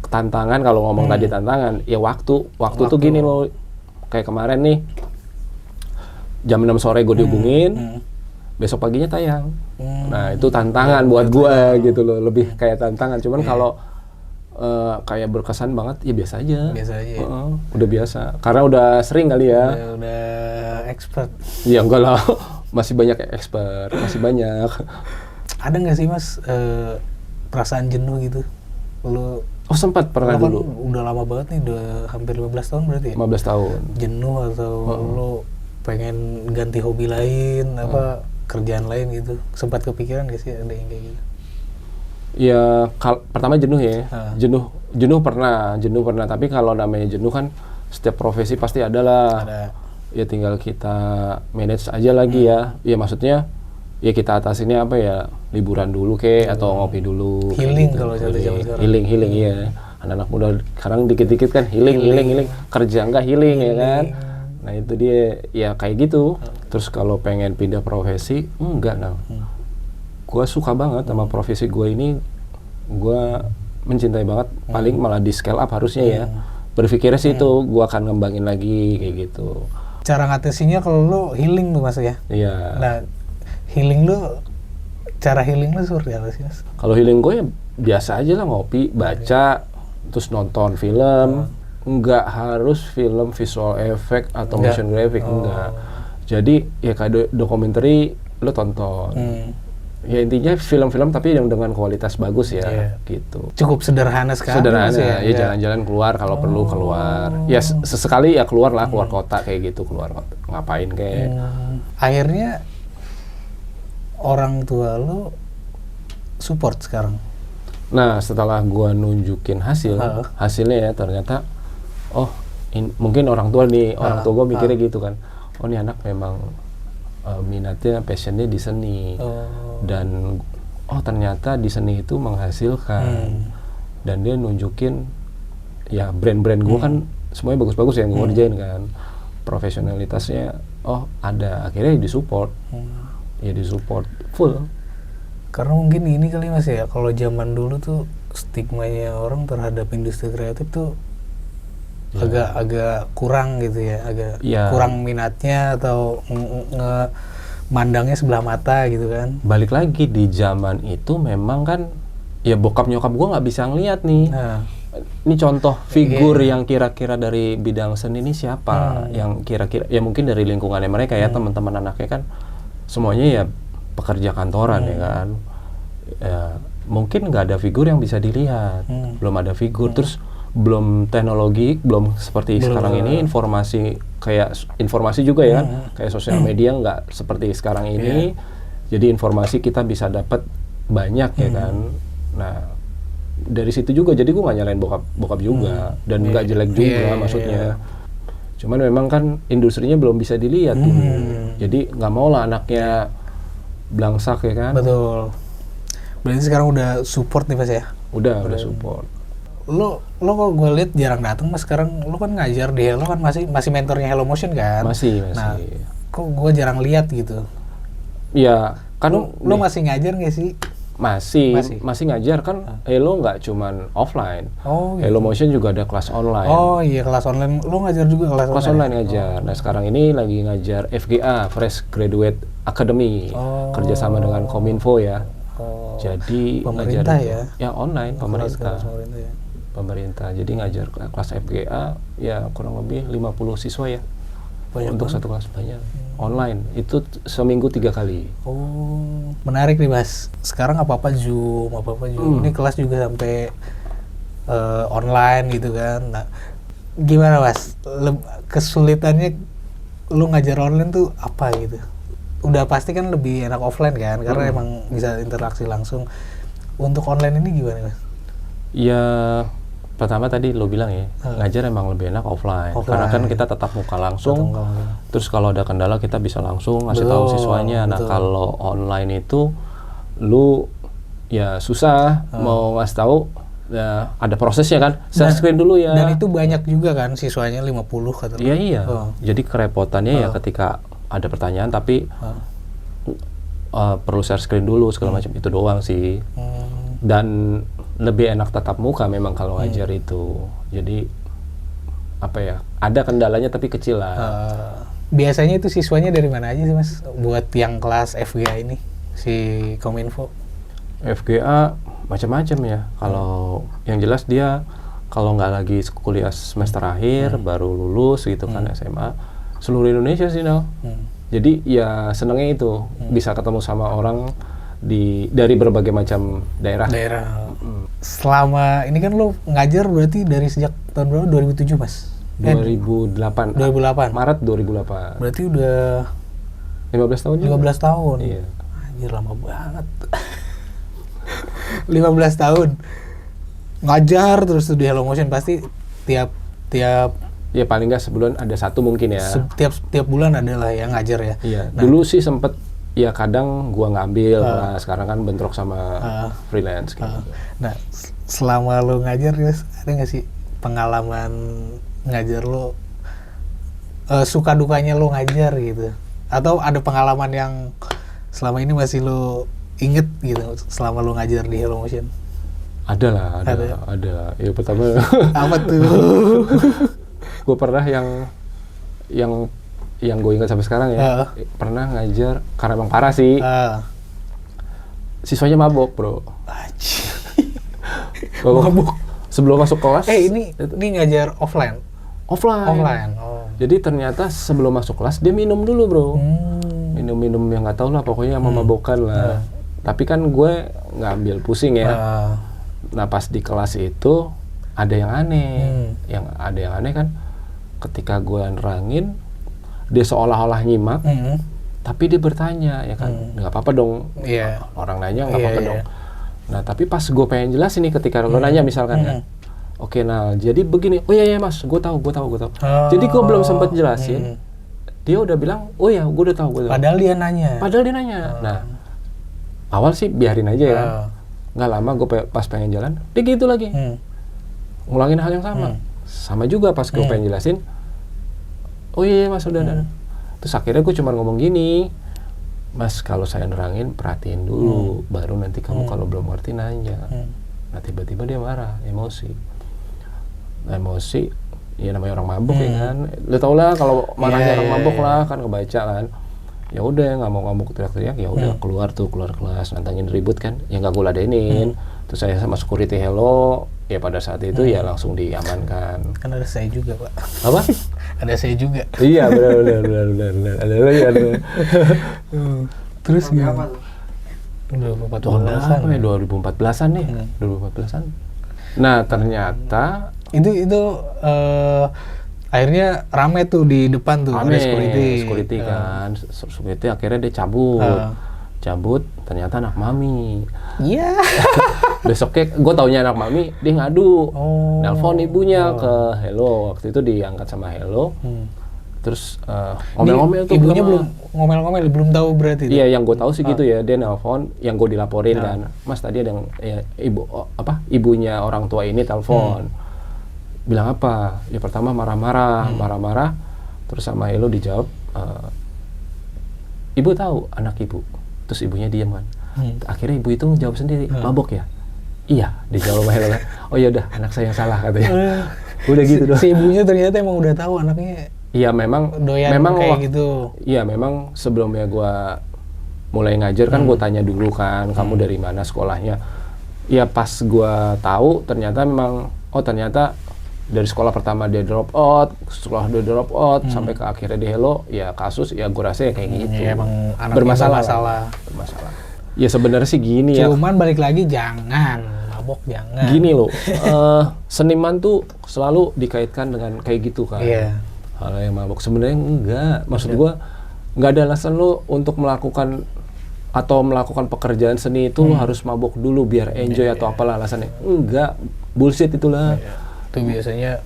tantangan, kalau ngomong tadi tantangan, ya waktu tuh gini loh, kayak kemarin nih jam 6 sore gue dihubungin, besok paginya tayang. Nah itu tantangan buat gue gitu loh, lebih kayak tantangan. Cuman kalau kayak berkesan banget, ya biasa aja. Udah biasa, karena udah sering kali ya. Udah expert. Ya enggak lah, masih banyak expert, masih banyak. Ada nggak sih Mas perasaan jenuh gitu? Lu sempat pernah dulu. Udah lama banget nih, udah hampir 15 tahun berarti ya? 15 tahun. Jenuh atau lu pengen ganti hobi lain, apa kerjaan lain gitu? Sempat kepikiran nggak sih ada yang kayak gitu? Ya, pertama jenuh ya. Jenuh pernah. Tapi kalau namanya jenuh kan setiap profesi pasti ada lah. Ya tinggal kita manage aja lagi ya. Ya maksudnya ya kita atasinnya apa ya, liburan dulu atau ngopi dulu. Healing gitu. Kalau zaman sekarang. Healing ya. Anak-anak muda sekarang dikit-dikit kan healing. Kerja enggak healing ya kan. Nah itu dia ya kayak gitu. Terus kalau pengen pindah profesi, enggak nah. Gue suka banget sama profesi gue ini. Gue mencintai banget. Paling malah di scale up harusnya ya. Berpikirnya sih itu gue akan ngembangin lagi kayak gitu. Cara ngatasinya kalau lo healing tuh Mas ya? Iya. Nah, cara healing lo seperti apa sih Mas? Kalau healing gue ya biasa aja lah, ngopi, baca, terus nonton film. Enggak harus film visual effect atau motion graphic, enggak. Jadi ya kayak dokumenter lo tonton. Ya intinya film-film tapi yang dengan kualitas bagus ya, gitu. Cukup sederhana sekali. Sederhana ya jalan-jalan keluar kalau perlu keluar. Ya sesekali ya keluar kota kayak gitu, keluar ngapain kayak. Akhirnya orang tua lo support sekarang. Nah setelah gua nunjukin hasilnya ya ternyata mungkin orang tua gua mikirnya gitu kan, ini anak memang minatnya, passionnya di seni, dan ternyata di seni itu menghasilkan, dan dia nunjukin ya brand-brand gua kan semuanya bagus-bagus yang gua kerjain kan, profesionalitasnya ada, akhirnya disupport. Ya disupport full. Karena mungkin ini kali Mas ya, kalau zaman dulu tuh stigmanya orang terhadap industri kreatif tuh agak kurang gitu ya, kurang minatnya atau mandangnya sebelah mata gitu kan. Balik lagi di zaman itu memang kan ya bokap nyokap gue nggak bisa ngeliat nih. Ini contoh figur yang kira-kira dari bidang seni ini siapa, yang kira-kira ya mungkin dari lingkungannya mereka ya, teman-teman anaknya kan semuanya ya pekerja kantoran ya kan. Ya, mungkin nggak ada figur yang bisa dilihat, belum ada figur, terus belum teknologi, belum seperti sekarang ini, informasi juga ya, kayak sosial media nggak seperti sekarang ini. Jadi informasi kita bisa dapat banyak ya kan. Nah dari situ juga, jadi gue nggak nyalain bokap juga, dan nggak jelek juga maksudnya. Cuman memang kan industrinya belum bisa dilihat dulu. Jadi nggak mau lah anaknya blangsak ya kan. Betul. Berarti sekarang udah support nih Mas ya? Udah support. Lo kok gue liat jarang datang Mas sekarang. Lo kan ngajar di Hello kan, masih mentornya Hello Motion kan? Masih. Nah, kok gue jarang lihat gitu? Ya kan. Lo masih ngajar nggak sih? Masih ngajar kan. Hello nggak cuman offline. Gitu. Hello Motion juga ada kelas online. Oh iya, kelas online. Lo ngajar juga kelas online ngajar. Nah sekarang ini lagi ngajar FGA, Fresh Graduate Academy, kerjasama dengan Kominfo ya. Jadi pemerintah ngajar ya online, pemerintah. Jadi ngajar kelas FGA ya kurang lebih 50 siswa ya. Banyak untuk satu kelas, banyak. Online itu seminggu 3 kali. Menarik nih Mas. Sekarang apa-apa Zoom. Ini kelas juga sampai online gitu kan. Nah, gimana Mas? Kesulitannya lu ngajar online tuh apa gitu? Udah pasti kan lebih enak offline kan, karena emang bisa interaksi langsung. Untuk online ini gimana Mas? Ya pertama tadi lo bilang ya, ngajar emang lebih enak offline. Karena kan kita tetap muka langsung. Terus kalau ada kendala kita bisa langsung ngasih tahu siswanya. Nah kalau online itu lu ya susah mau ngasih tahu, ya ada prosesnya kan. Share screen dulu ya. Dan itu banyak juga kan siswanya 50 kata. Iya. Jadi kerepotannya ya ketika ada pertanyaan tapi perlu share screen dulu segala macam, itu doang sih. Dan lebih enak tatap muka memang kalau ngajar itu. Jadi apa ya? Ada kendalanya tapi kecil lah. Biasanya itu siswanya dari mana aja sih Mas? Buat yang kelas FGA ini si Kominfo. FGA macam-macam ya. Kalau yang jelas dia kalau nggak lagi kuliah semester akhir baru lulus gitu kan SMA, seluruh Indonesia sih Nal. Jadi ya senangnya itu bisa ketemu sama orang dari berbagai macam daerah. Selama ini kan lo ngajar berarti dari sejak tahun berapa? 2007 Mas? 2008. 2008. Maret 2008. Berarti udah 15 tahun juga. 15 tahun. Iya. Anjir lama banget. 15 tahun. Ngajar terus di Hello Motion pasti tiap ya paling nggak sebulan ada satu mungkin ya. Tiap bulan ada lah yang ngajar ya. Iya. Dulu sih sempet ya kadang gua ngambil, nah sekarang kan bentrok sama freelance gitu. Nah, selama lo ngajar guys, ada nggak sih pengalaman ngajar lo suka dukanya lo ngajar gitu? Atau ada pengalaman yang selama ini masih lo inget gitu selama lo ngajar di Hello Motion? Ada. Ya pertama apa tuh? Gue pernah yang gue ingat sampai sekarang ya, pernah ngajar karena emang parah sih. Siswanya mabok, bro. Mabok. Sebelum masuk kelas. Ini ngajar offline. Offline. Oh. Jadi ternyata sebelum masuk kelas dia minum dulu, bro. Minum yang nggak tahu lah, pokoknya memabokan lah. Tapi kan gue nggak ambil pusing ya. Nah pas di kelas itu ada yang aneh. Ada yang aneh kan, ketika gue nerangin dia seolah-olah nyimak, tapi dia bertanya ya kan, nggak apa-apa dong. Orang nanya nggak apa-apa dong. Nah tapi pas gue pengen jelasin nih, ketika lo nanya misalkan kan, oke, nah jadi begini, oh iya mas, gue tahu. Jadi gue belum sempat jelasin, dia udah bilang, oh ya gue udah tahu. Padahal dia nanya. Nah awal sih biarin aja ya. Nggak lama gue pas pengen jalan, dia gitu lagi, ngulangin hal yang sama. Sama juga pas gue pengen jelasin, oh iya mas udah. Terus akhirnya gue cuma ngomong gini, mas kalau saya nerangin perhatiin dulu, baru nanti kamu kalau belum ngerti nanya. Nah tiba-tiba dia marah, emosi, ya namanya orang mabuk ya kan. Lo tau lah kalau marahnya orang mabuk lah kan, kebaca kan. Ya udah nggak mau ngomong teriak-teriak, ya udah keluar kelas, nantangin ribut kan, ya nggak gue ladenin. Terus saya sama security Hello, ya pada saat itu ya langsung diamankan. Kan ada saya juga pak. Apa? Ada saya juga. Iya benar. Ada. Terus gimana? 2014-an nih. 2014-an. Nah ternyata itu akhirnya rame tuh di depan tuh, ada security kan. Security akhirnya dia cabut, ternyata anak mami. Iya. Besoknya gue taunya anak mami, dia ngadu. Nelpon ibunya ke Hello, waktu itu diangkat sama Hello. Terus ngomel-ngomel tuh. Ibunya belum ngomel-ngomel, belum tahu berarti. Iya, yang gue tahu sih gitu ya, dia nelpon, yang gue dilaporin kan. Mas tadi ada yang ibunya orang tua ini telepon. Bilang apa? Ya pertama marah-marah, terus sama Hello dijawab, ibu tahu anak ibu. Terus ibunya diam kan. Akhirnya ibu itu jawab sendiri, mabok ya? Iya, dijawab sama Hello kan. Oh ya udah, anak saya yang salah katanya. Udah gitu doang. Si ibunya ternyata emang udah tahu anaknya. Iya memang kayak gitu. Iya memang sebelumnya gua mulai ngajar kan gua tanya dulu kan, kamu dari mana sekolahnya? Iya pas gua tahu ternyata memang ternyata dari sekolah pertama dia drop out, sampai ke akhirnya di Hello, ya kasus ya gue rasa ya kayak gitu. Ya, emang bermasalah. Ya sebenarnya sih gini ya. Cuman balik lagi jangan mabok, jangan. Gini loh, seniman tuh selalu dikaitkan dengan kayak gitu kan. Hal yang mabok sebenarnya enggak. Maksud gue nggak ada alasan lo untuk melakukan pekerjaan seni itu lo harus mabok dulu biar enjoy atau apalah alasannya. Enggak, bullshit itulah. Itu biasanya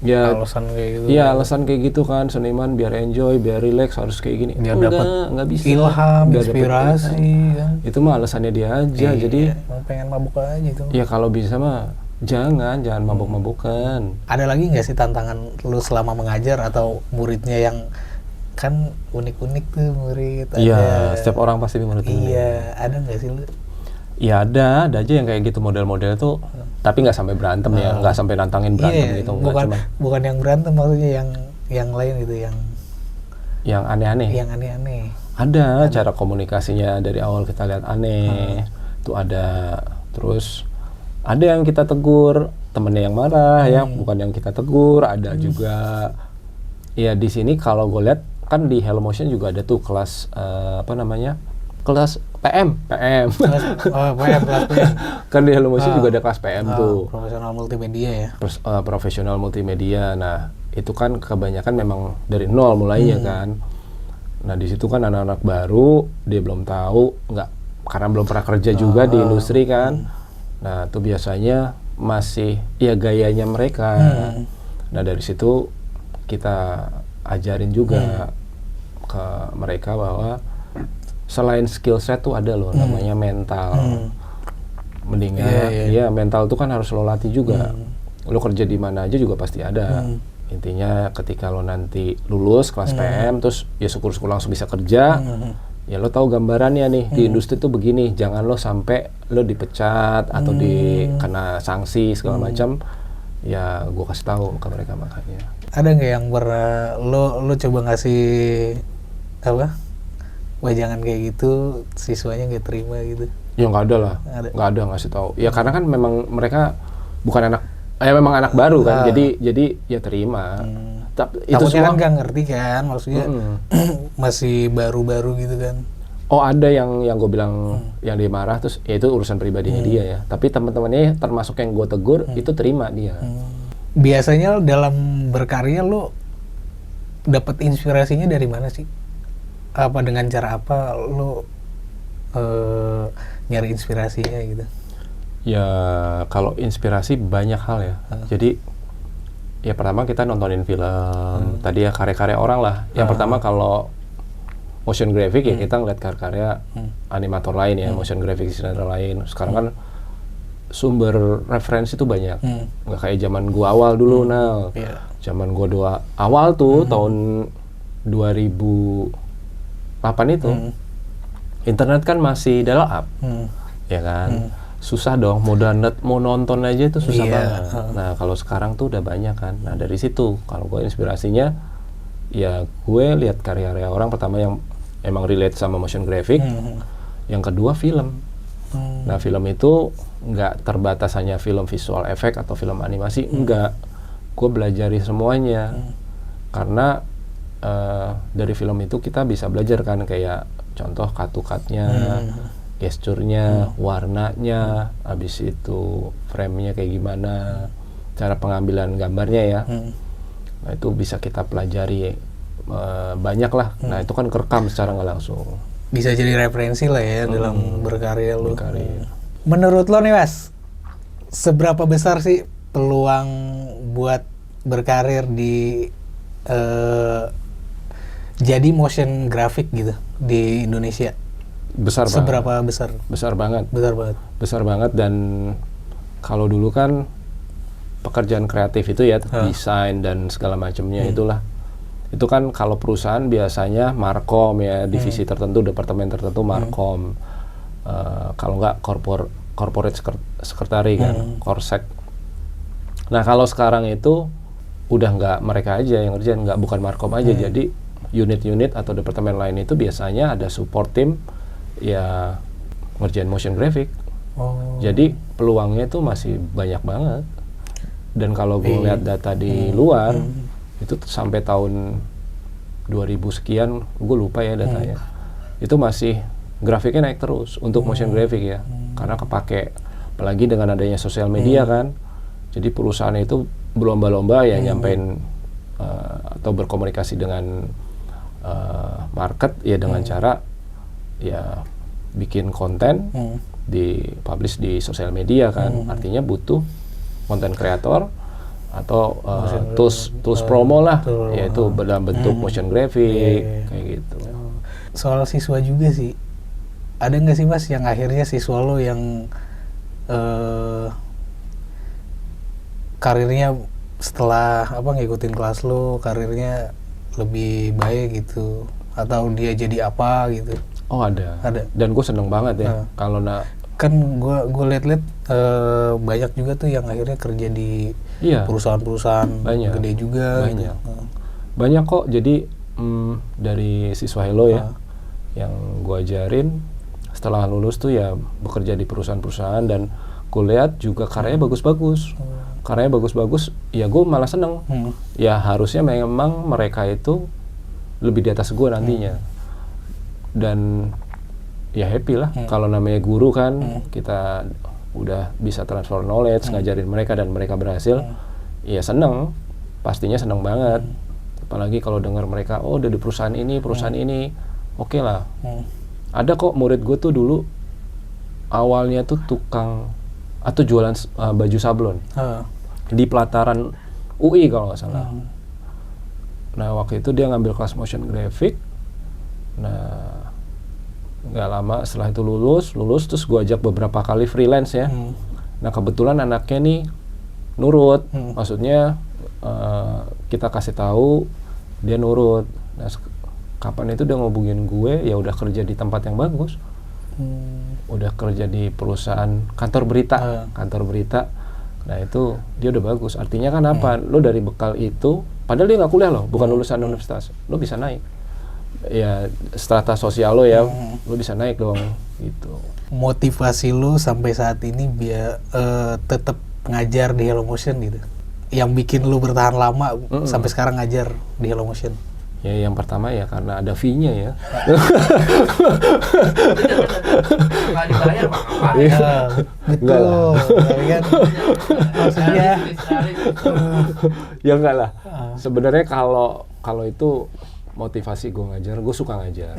alasan kayak gitu. Iya, alasan kayak gitu kan, seniman biar enjoy, biar relax harus kayak gini. Biar dapat bisa. Ilham, inspirasi kan. Itu mah alasannya dia aja. Jadi pengen mabuk aja itu. Ya kalau bisa mah jangan mabuk-mabukan. Ada lagi nggak sih tantangan lu selama mengajar atau muridnya yang kan unik-unik tuh murid? Iya, setiap orang pasti murid. Iya, ada nggak sih lu? Ya ada aja yang kayak gitu model-model tuh, tapi nggak sampai berantem ya, nggak sampai nantangin berantem gitu, bukan yang berantem, maksudnya yang lain gitu, yang aneh-aneh. Yang aneh-aneh. Ada cara komunikasinya dari awal kita lihat aneh, tuh ada. Terus ada yang kita tegur, temennya yang marah ya, bukan yang kita tegur. Ada juga. Ya di sini kalau gue lihat kan di Hello Motion juga ada tuh kelas kelas PM. PM, kelas PM. Kan di Hello Motion juga ada kelas PM tuh. Profesional multimedia ya. Profesional multimedia. Nah itu kan kebanyakan memang dari nol mulainya kan. Nah di situ kan anak-anak baru, dia belum tahu, karena belum pernah kerja juga di industri kan. Nah itu biasanya masih ya gayanya mereka. Nah dari situ kita ajarin juga ke mereka bahwa selain skill set tuh ada loh namanya mental. Mendingan ya mental tuh kan harus lo latih juga. Lo kerja di mana aja juga pasti ada. Intinya ketika lo nanti lulus kelas PM terus ya syukur-syukur langsung bisa kerja. Ya lo tahu gambarannya nih di industri tuh begini. Jangan lo sampai lo dipecat atau dikena sanksi segala macam. Ya gue kasih tahu ke mereka makanya. Ada nggak yang pernah lo coba ngasih apa? Wah jangan kayak gitu, siswanya nggak terima gitu? Ya nggak ada lah, nggak ada ngasih tahu. Ya karena kan memang mereka bukan memang anak baru kan, jadi ya terima. Itu semua kan nggak ngerti kan, maksudnya masih baru-baru gitu kan. Oh ada yang gue bilang yang dia marah terus ya itu urusan pribadinya dia ya. Tapi teman-temannya termasuk yang gue tegur itu terima dia. Biasanya dalam berkarya lo dapat inspirasinya dari mana sih? Apa dengan cara apa lo nyari inspirasinya gitu? Ya kalau inspirasi banyak hal ya. Jadi ya pertama kita nontonin film. Tadi ya karya-karya orang lah. Yang pertama kalau motion graphic ya kita ngeliat karya-karya animator lain ya, motion graphic designer lain. Sekarang kan sumber referensi tuh banyak. Nggak kayak zaman gua awal dulu Zaman gua awal tuh tahun 2008 itu. Internet kan masih dial-up. Ya kan? Susah dong, mau nonton aja itu susah banget. Nah kalau sekarang tuh udah banyak kan. Nah dari situ kalau gue inspirasinya ya gue lihat karya-karya orang, pertama yang emang relate sama motion graphic, yang kedua film. Nah film itu nggak terbatas hanya film visual effect atau film animasi, enggak. Gue belajari semuanya karena dari film itu kita bisa belajar kan, kayak contoh cut-to-cut-nya, gesturnya, warnanya, habis itu frame-nya kayak gimana, cara pengambilan gambarnya ya. Nah itu bisa kita pelajari banyak lah. Nah itu kan kerekam secara nggak langsung. Bisa jadi referensi lah ya dalam berkarya lo. Menurut lo nih Mas, seberapa besar sih peluang buat berkarir di jadi motion graphic gitu di Indonesia? Besar Seberapa banget. besar? Besar banget. Besar banget. Besar banget. Dan kalau dulu kan pekerjaan kreatif itu ya desain dan segala macamnya itulah. Itu kan kalau perusahaan biasanya markom ya, divisi tertentu, departemen tertentu markom. Kalau nggak corporate secretary kan, korsek. Nah kalau sekarang itu udah nggak mereka aja yang ngerjain, bukan markom aja. Jadi unit-unit atau departemen lain itu biasanya ada support team ya ngerjain motion graphic. Jadi peluangnya itu masih banyak banget. Dan kalau gue lihat data di luar itu sampai tahun 2000 sekian, gue lupa ya datanya, itu masih grafiknya naik terus untuk motion graphic ya, karena kepake apalagi dengan adanya sosial media kan. Jadi perusahaan itu berlomba-lomba ya nyampein atau berkomunikasi dengan market ya dengan cara ya bikin konten di-publish di sosial media kan. Artinya butuh konten kreator atau tools promo lah, yaitu dalam bentuk motion graphic kayak gitu. Soal siswa juga sih, ada nggak sih Mas yang akhirnya siswa lo yang karirnya setelah ngikutin kelas lo karirnya lebih baik gitu, atau dia jadi apa gitu? Oh ada. Dan gue seneng banget ya kalau kan gue liat-liat banyak juga tuh yang akhirnya kerja di perusahaan-perusahaan gede juga. Banyak. Gitu. Banyak kok. Jadi dari siswa Hello ya, yang gue ajarin setelah lulus tuh ya bekerja di perusahaan-perusahaan, dan gue lihat juga karyanya bagus-bagus. Karyanya bagus-bagus, ya gue malah seneng. Ya harusnya memang mereka itu lebih di atas gue nantinya. Dan ya happy lah, kalau namanya guru kan, kita udah bisa transfer knowledge, ngajarin mereka dan mereka berhasil, ya seneng, pastinya seneng banget. Apalagi kalau dengar mereka, oh udah di perusahaan ini, oke lah. Ada kok murid gue tuh dulu, awalnya tuh tukang, atau jualan baju sablon, di pelataran UI kalau nggak salah. Nah waktu itu dia ngambil kelas motion graphic, nah nggak lama setelah itu lulus terus gue ajak beberapa kali freelance ya. Nah kebetulan anaknya nih nurut, maksudnya kita kasih tahu dia nurut. Nah kapan itu dia ngobungin gue, ya udah kerja di tempat yang bagus, udah kerja di perusahaan kantor berita. Nah itu dia udah bagus, artinya kan apa, lo dari bekal itu, padahal dia nggak kuliah loh, bukan lulusan universitas, lo bisa naik. Ya strata sosial lo ya, lo bisa naik dong gitu. Motivasi lo sampai saat ini biar tetap ngajar di Hello Motion gitu, yang bikin lo bertahan lama sampai sekarang ngajar di Hello Motion? Ya yang pertama ya karena ada fee-nya ya. Betul. Kan maksudnya ya enggak lah. Sebenarnya kalau itu motivasi gue ngajar, gue suka ngajar.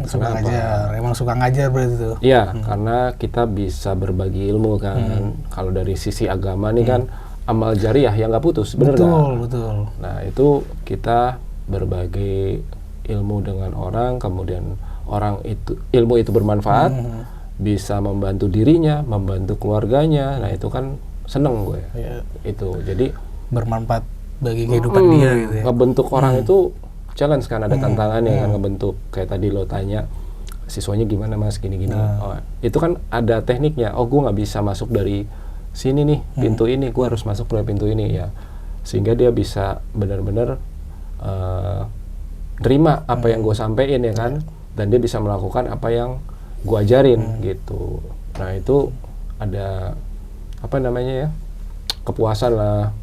Emang suka ngajar berarti tuh? Iya, karena kita bisa berbagi ilmu kan. Kalau dari sisi agama nih kan, amal jariah yang nggak putus, bener nggak? Betul. Nah itu kita berbagi ilmu dengan orang, kemudian ilmu itu bermanfaat, bisa membantu dirinya, membantu keluarganya. Nah itu kan seneng gue. Itu jadi bermanfaat bagi kehidupan dia gitu ya. Ngebentuk orang itu challenge kan, ada tantangannya kan, ngebentuk. Kayak tadi lo tanya, siswanya gimana mas, gini-gini. Oh, itu kan ada tekniknya. Oh gue nggak bisa masuk dari sini nih, pintu ini, gue harus masuk dari pintu ini ya. Sehingga dia bisa benar-benar terima apa yang gue sampein ya kan, dan dia bisa melakukan apa yang gue ajarin gitu. Nah itu ada apa namanya ya, kepuasan lah.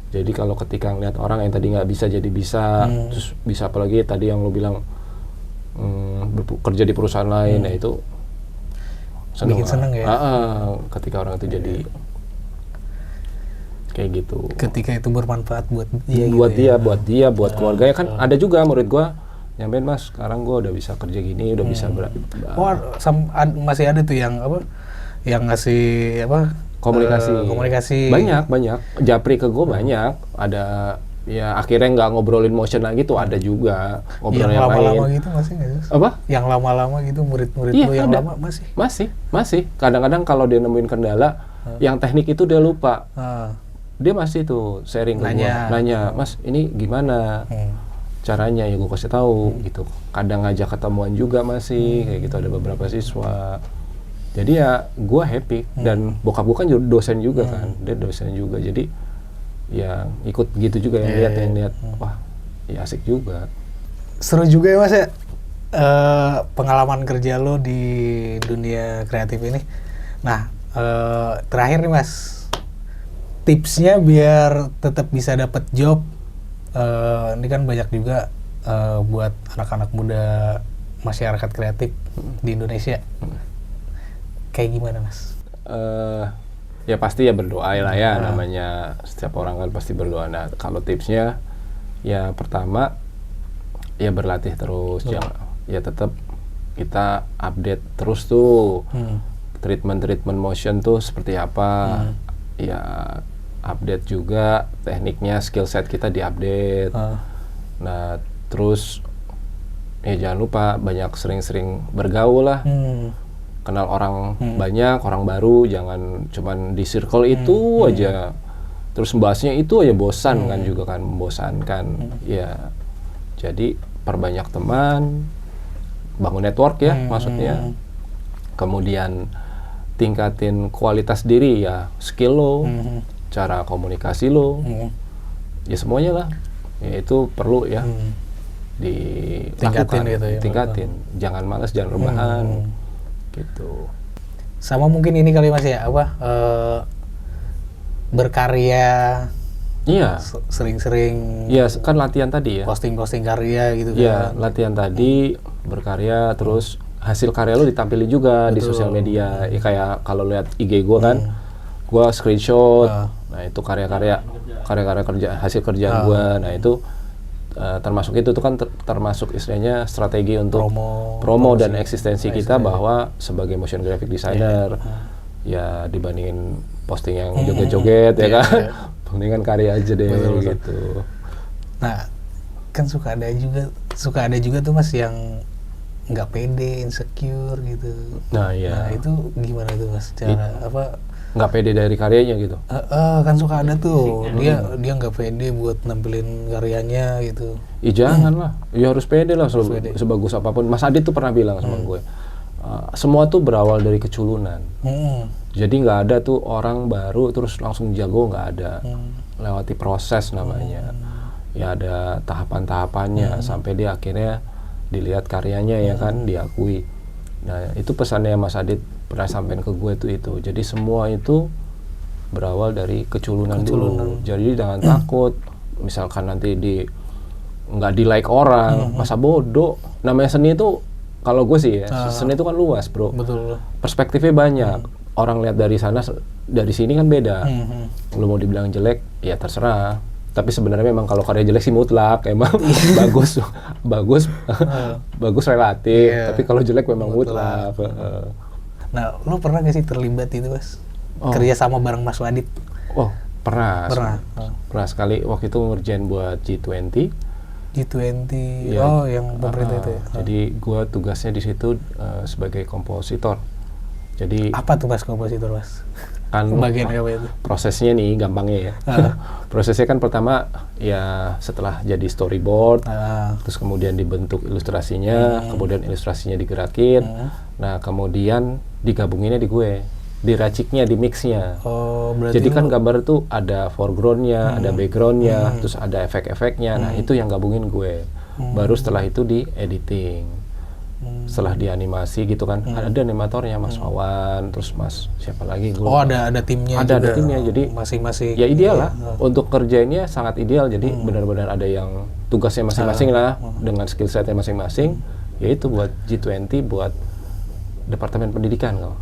Jadi kalau ketika ngeliat orang yang tadi nggak bisa jadi bisa, terus bisa, apalagi tadi yang lo bilang kerja di perusahaan lain, nah itu seneng ya. Ketika orang itu jadi kayak gitu. Ketika itu bermanfaat buat dia. Buat dia, buat keluarganya kan. Ada juga murid gua nyampein, mas sekarang gua udah bisa kerja gini, udah bisa masih ada tuh yang apa? Yang ngasih apa? Komunikasi. Banyak. Japri ke gue banyak. Ada ya akhirnya nggak ngobrolin motion lagi tuh, ada juga ngobrol yang lama-lama lain. gitu masih nggak sih? Apa? Yang lama-lama gitu murid-murid lu yang ada. lama Masih. Kadang-kadang kalau dia nemuin kendala, yang teknik itu dia lupa. Dia masih tuh sharing ke gue, nanya, mas ini gimana caranya, ya gue kasih tahu gitu. Kadang ngajak ketemuan juga masih kayak gitu, ada beberapa siswa. Jadi ya gue happy, dan bokap gue kan dosen juga kan, dia dosen juga, jadi ya ikut gitu juga yang lihat, wah ya asik juga. Seru juga ya mas ya, pengalaman kerja lo di dunia kreatif ini. Nah terakhir nih mas, tipsnya biar tetap bisa dapat job, ini kan banyak juga buat anak-anak muda masyarakat kreatif di Indonesia. Kayak gimana mas? Ya pasti ya berdoa lah ya, namanya setiap orang kan pasti berdoa. Nah kalau tipsnya ya pertama ya berlatih terus, ya tetap kita update terus tuh treatment motion tuh seperti apa, ya update juga tekniknya, skill set kita diupdate. Nah terus ya jangan lupa banyak sering-sering bergaul lah. Kenal orang banyak, orang baru, jangan cuman di circle itu aja. Terus bahasnya itu aja, bosan kan juga kan, membosankan. Ya, jadi perbanyak teman, bangun network ya maksudnya. Kemudian tingkatin kualitas diri ya, skill lo, cara komunikasi lo, ya semuanya lah. Ya itu perlu ya dilakukan, gitu ya, tingkatin. Jangan malas, jangan rebahan, gitu. Sama mungkin ini kali Mas ya, berkarya. Iya. Sering-sering. Iya, kan latihan tadi ya. Posting karya gitu kan. Iya, latihan tadi, berkarya, terus hasil karya lo ditampilin juga di sosial media. Ya, kayak kalau lihat IG gue kan, gue screenshot. Nah itu karya-karya kerja, hasil kerjaan gue. Nah itu termasuk itu tuh kan termasuk istilahnya strategi untuk promo dan eksistensi kita bahwa sebagai motion graphic designer ya dibandingin posting yang joget-joget ya kan, mendingan karya aja deh gitu. Nah kan suka ada juga tuh Mas yang nggak pede, insecure gitu. Nah iya. Nah itu gimana tuh Mas, cara nggak pede dari karyanya gitu? Kan suka ada tuh, dia nggak pede buat nampilin karyanya gitu. Jangan lah, ya harus pede lah, sebagus apapun. Mas Adit tuh pernah bilang sama gue, semua tuh berawal dari keculunan. Jadi nggak ada tuh orang baru terus langsung jago, nggak ada. Lewati proses namanya. Ya ada tahapan-tahapannya sampai dia akhirnya dilihat karyanya ya kan, diakui. Nah itu pesannya Mas Adit pernah sampaikan ke gue tuh itu. Jadi semua itu berawal dari keculunan dulu. Jadi jangan takut. Misalkan nanti nggak di like orang, masa bodoh. Namanya seni itu, kalau gue sih ya, seni itu kan luas bro. Betul. Perspektifnya banyak. Orang lihat dari sana, dari sini kan beda. Lu mau dibilang jelek, ya terserah. Tapi sebenarnya memang kalau karya jelek sih mutlak, emang bagus relatif. Tapi kalau jelek memang mutlak. Nah, lu pernah nggak sih terlibat itu Mas? Kerja sama bareng Mas Wadid? Oh, pernah. Pernah sekali. Waktu itu ngerjain buat G20. Ya, yang pemerintah itu ya? Jadi gua tugasnya di situ sebagai kompositor. Jadi apa tuh Mas kompositor Mas? Kan bagian apa itu? Prosesnya nih gampangnya ya. Prosesnya kan pertama ya setelah jadi storyboard, terus kemudian dibentuk ilustrasinya, kemudian ilustrasinya digerakin. Nah, kemudian digabunginnya di gue, diraciknya, di mixnya. Jadi kan gambar itu ada foregroundnya, ada backgroundnya, terus ada efek-efeknya. Nah itu yang gabungin gue. Baru setelah itu di editing. Setelah dianimasi gitu kan, ada animatornya Mas Wawan, terus Mas siapa lagi? Ada timnya. Ada timnya, jadi masing-masing. Ya ideal lah. Untuk kerjanya sangat ideal. Jadi benar-benar ada yang tugasnya masing-masing lah, dengan skill setnya masing-masing. Yaitu buat G20, buat Departemen Pendidikan kalau.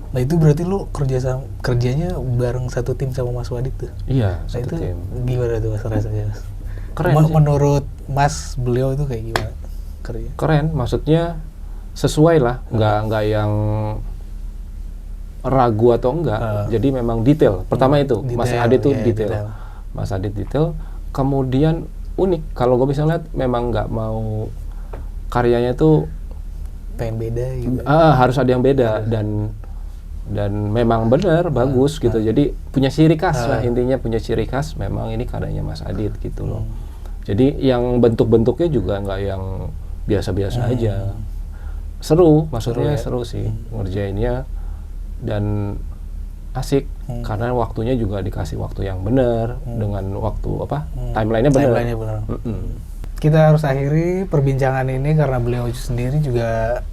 Nah itu berarti lu kerjanya bareng satu tim sama Mas Wadid tuh? Iya, satu tim. Gimana tuh Mas rasanya? Keren sih. Menurut Mas, beliau itu kayak gimana kerja? Keren, maksudnya sesuai lah, nggak yang ragu atau enggak. Jadi memang detail. Pertama itu, Mas Adit itu detail. Mas Adit detail. Kemudian unik. Kalau gue bisa lihat, memang nggak mau karyanya tuh pengen beda gitu. Harus ada yang beda dan memang benar bagus gitu. Jadi punya ciri khas lah, intinya punya ciri khas. Memang ini karyanya Mas Adit gitu loh. Jadi yang bentuk-bentuknya juga nggak yang biasa-biasa aja. Seru, maksudnya seru sih ngerjainnya dan asik karena waktunya juga dikasih waktu yang benar dengan waktu timelinenya benar. Kita harus akhiri perbincangan ini karena beliau sendiri juga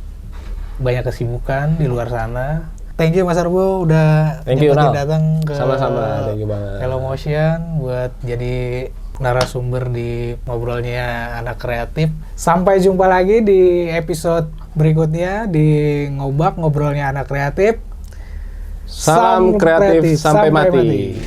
banyak kesibukan di luar sana. Thank you Mas Arbo udah datang ke sama-sama. Thank you banget. Hello Motion buat jadi narasumber di ngobrolnya anak kreatif. Sampai jumpa lagi di episode berikutnya di Ngobak ngobrolnya anak kreatif. Salam kreatif sampai mati.